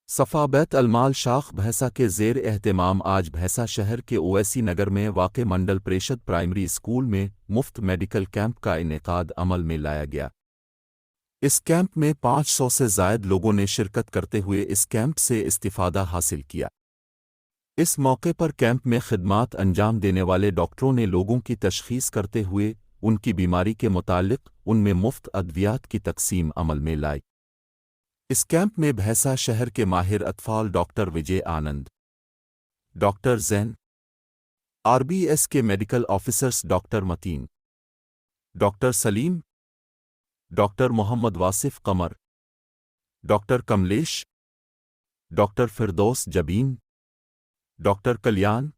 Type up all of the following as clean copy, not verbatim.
صفا بیت المال شاخ بھیسا کے زیر اہتمام آج بھیسا شہر کے اویسی نگر میں واقع منڈل پریشد پرائمری اسکول میں مفت میڈیکل کیمپ کا انعقاد عمل میں لایا گیا۔ اس کیمپ میں 500 سے زائد لوگوں نے شرکت کرتے ہوئے اس کیمپ سے استفادہ حاصل کیا۔ اس موقع پر کیمپ میں خدمات انجام دینے والے ڈاکٹروں نے لوگوں کی تشخیص کرتے ہوئے ان کی بیماری کے متعلق ان میں مفت ادویات کی تقسیم عمل میں لائی۔ اس کیمپ میں بھیسا شہر کے ماہر اطفال doctor Vijay Anand, doctor Zain, R B S کے medical officers doctor Mateen, doctor Saleem, doctor Mohammad Wasif Qamar, doctor Kamlesh, doctor Firdaus Jabeen, doctor Kalyan,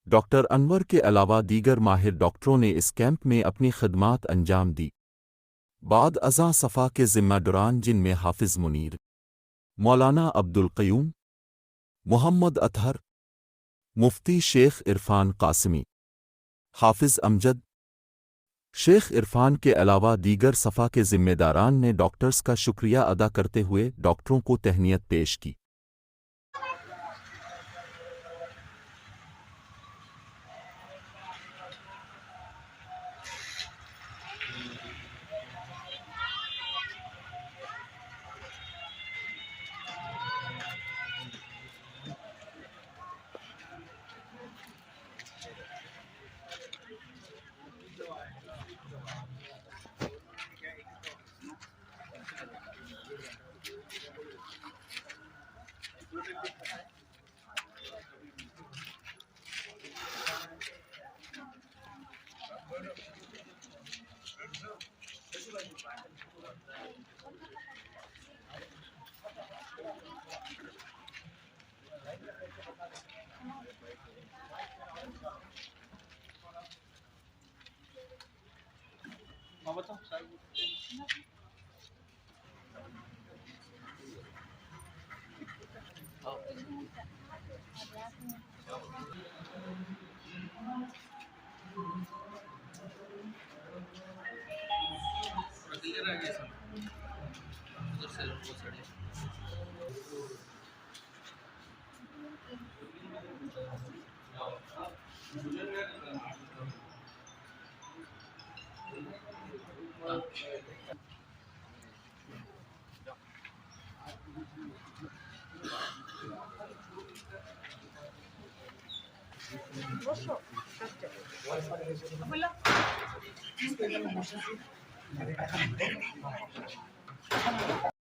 doctor Anwar کے علاوہ دیگر ماہر ڈاکٹروں نے اس کیمپ میں اپنی خدمات انجام دی۔ بعد ازاں صفا کے ذمہ داران جن میں حافظ منیر، مولانا عبدالقیوم، محمد اطہر، مفتی شیخ عرفان قاسمی، حافظ امجد، شیخ عرفان کے علاوہ دیگر صفا کے ذمہ داران نے ڈاکٹرز کا شکریہ ادا کرتے ہوئے ڈاکٹروں کو تہنیت پیش کی۔